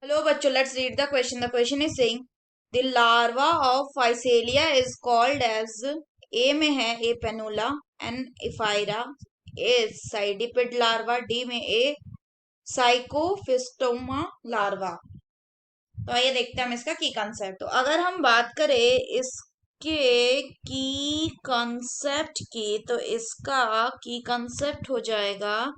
Hello, bachcho. Let's read the question. The question is saying the larva of Physalia is called as A में है A penula, N ephyra, A sidipid larva, D में A साइकोफिस्टोमा larva. तो आइए देखते हैं हम इसका की कंसेप्ट। तो अगर हम बात करें इसके की कंसेप्ट की, तो इसका की कंसेप्ट हो जाएगा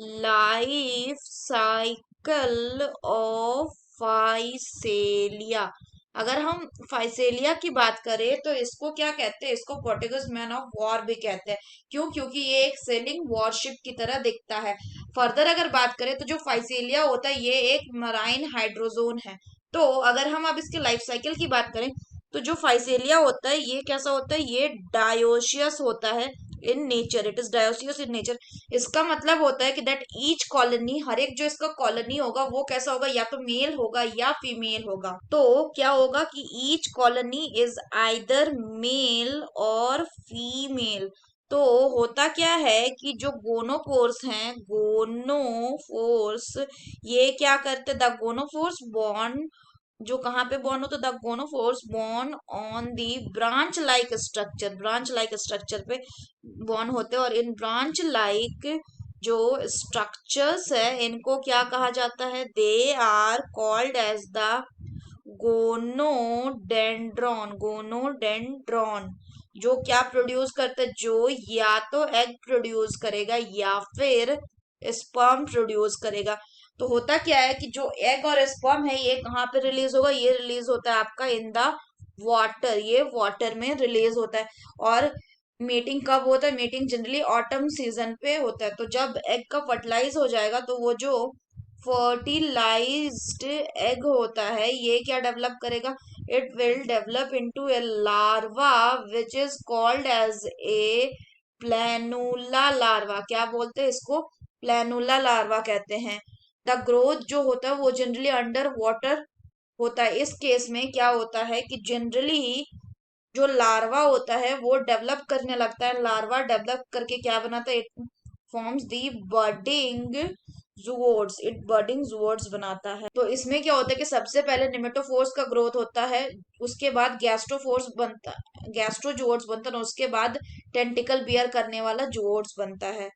लाइफ साइकिल ऑफ फाइसेलिया। अगर हम फाइसेलिया की बात करें तो इसको क्या कहते हैं, इसको पोर्टुगीज मैन ऑफ वॉर भी कहते हैं। क्यों? क्योंकि ये एक सेलिंग वॉरशिप की तरह दिखता है। फर्दर अगर बात करें तो जो फाइसेलिया होता है ये एक मराइन हाइड्रोजोन है। तो अगर हम अब इसके लाइफ साइकिल की बात करें तो जो फाइसेलिया होता है ये कैसा होता है, ये डायोशियस होता है in nature. It is dioecious in nature. इसका मतलब होता है कि दैट ईच कॉलोनी, हर एक जो इसका कॉलोनी होगा वो कैसा होगा, या तो मेल होगा या फीमेल होगा। तो क्या होगा कि each colony is either male और फीमेल। तो होता क्या है कि जो गोनोफोर्स हैं, गोनोफोर्स ये क्या करते, द गोनोफोर्स बॉर्न, जो कहाँ पे बॉर्न होता है, the gonophores borne on the branch like structure, branch like structure पे बॉर्न होते हैं। और इन ब्रांच लाइक जो स्ट्रक्चर्स है इनको क्या कहा जाता है, they are called as the gonodendron. Gonodendron जो क्या प्रोड्यूस करता है, जो या तो एग प्रोड्यूस करेगा या फिर स्पर्म प्रोड्यूस करेगा। तो होता क्या है कि जो एग और स्पर्म है ये कहाँ पे रिलीज होगा, ये रिलीज होता है आपका इन द वाटर, ये वाटर में रिलीज होता है। और मीटिंग कब होता है, मीटिंग जनरली ऑटम सीजन पे होता है। तो जब एग का फर्टिलाइज हो जाएगा तो वो जो फर्टिलाइज्ड एग होता है ये क्या डेवलप करेगा, it will develop into a larva which is called as a planula larva. क्या बोलते हैं इसको, प्लेनुला लार्वा कहते हैं। द ग्रोथ जो होता है वो जनरली अंडर वाटर होता है। इस केस में क्या होता है कि जनरली जो लार्वा होता है वो डेवलप करने लगता है। लार्वा डेवलप करके क्या बनाता है, इट फॉर्म्स दी बर्डिंग जूओड्स, इट बर्डिंग जूओड्स बनाता है। तो इसमें क्या होता है कि सबसे पहले निमेटोफोर्स का ग्रोथ होता है, उसके बाद गैस्ट्रोफोर्स बनता, गैस्ट्रोजोड्स बनता है, और उसके बाद टेंटिकल बियर करने वाला जूओड्स बनता है।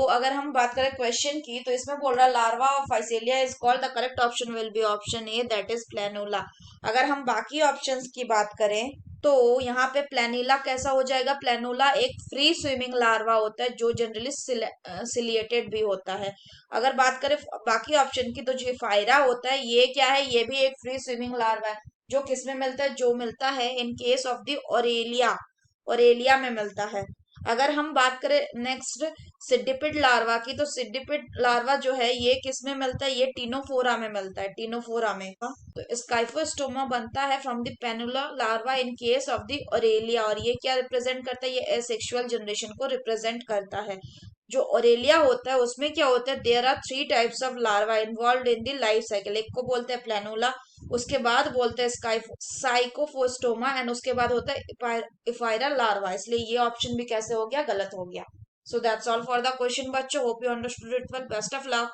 अगर हम बात करें क्वेश्चन की, तो इसमें बोल रहा है larva of Physalia is called, the correct option will be option A, that is planula. अगर हम बाकी ऑप्शंस की बात करें तो यहाँ पे प्लेनिला कैसा हो जाएगा, प्लेनुला एक फ्री स्विमिंग लार्वा होता है जो जनरली सिलिएटेड भी होता है। अगर बात करें बाकी ऑप्शन की तो जो फायरा होता है ये क्या है, ये भी एक फ्री स्विमिंग लार्वा है। जो किस में मिलता है, जो मिलता है इन case of the Aurelia, Aurelia में मिलता है। अगर हम बात करें नेक्स्ट सिडिपिड लार्वा की, तो सिडिपिड लार्वा जो है ये किस में मिलता है, ये टीनोफोरा में मिलता है, टीनोफोरा में। तो स्काइफोस्टोमा बनता है from the planula larva in case of the Aurelia. और ये क्या रिप्रेजेंट करता है, ये एसेक्सुअल जनरेशन को रिप्रेजेंट करता है। जो ओरेलिया होता है उसमें क्या होता है, there are three types of larva involve in the life cycle. एक को बोलते हैं प्लेनुला, उसके बाद बोलते हैं साइकोफोस्टोमा, एंड उसके बाद होता है इफायरा लार्वा। इसलिए ये ऑप्शन भी कैसे हो गया, गलत हो गया। So that's all for the question बच्चों, hope you understood it well, best of luck.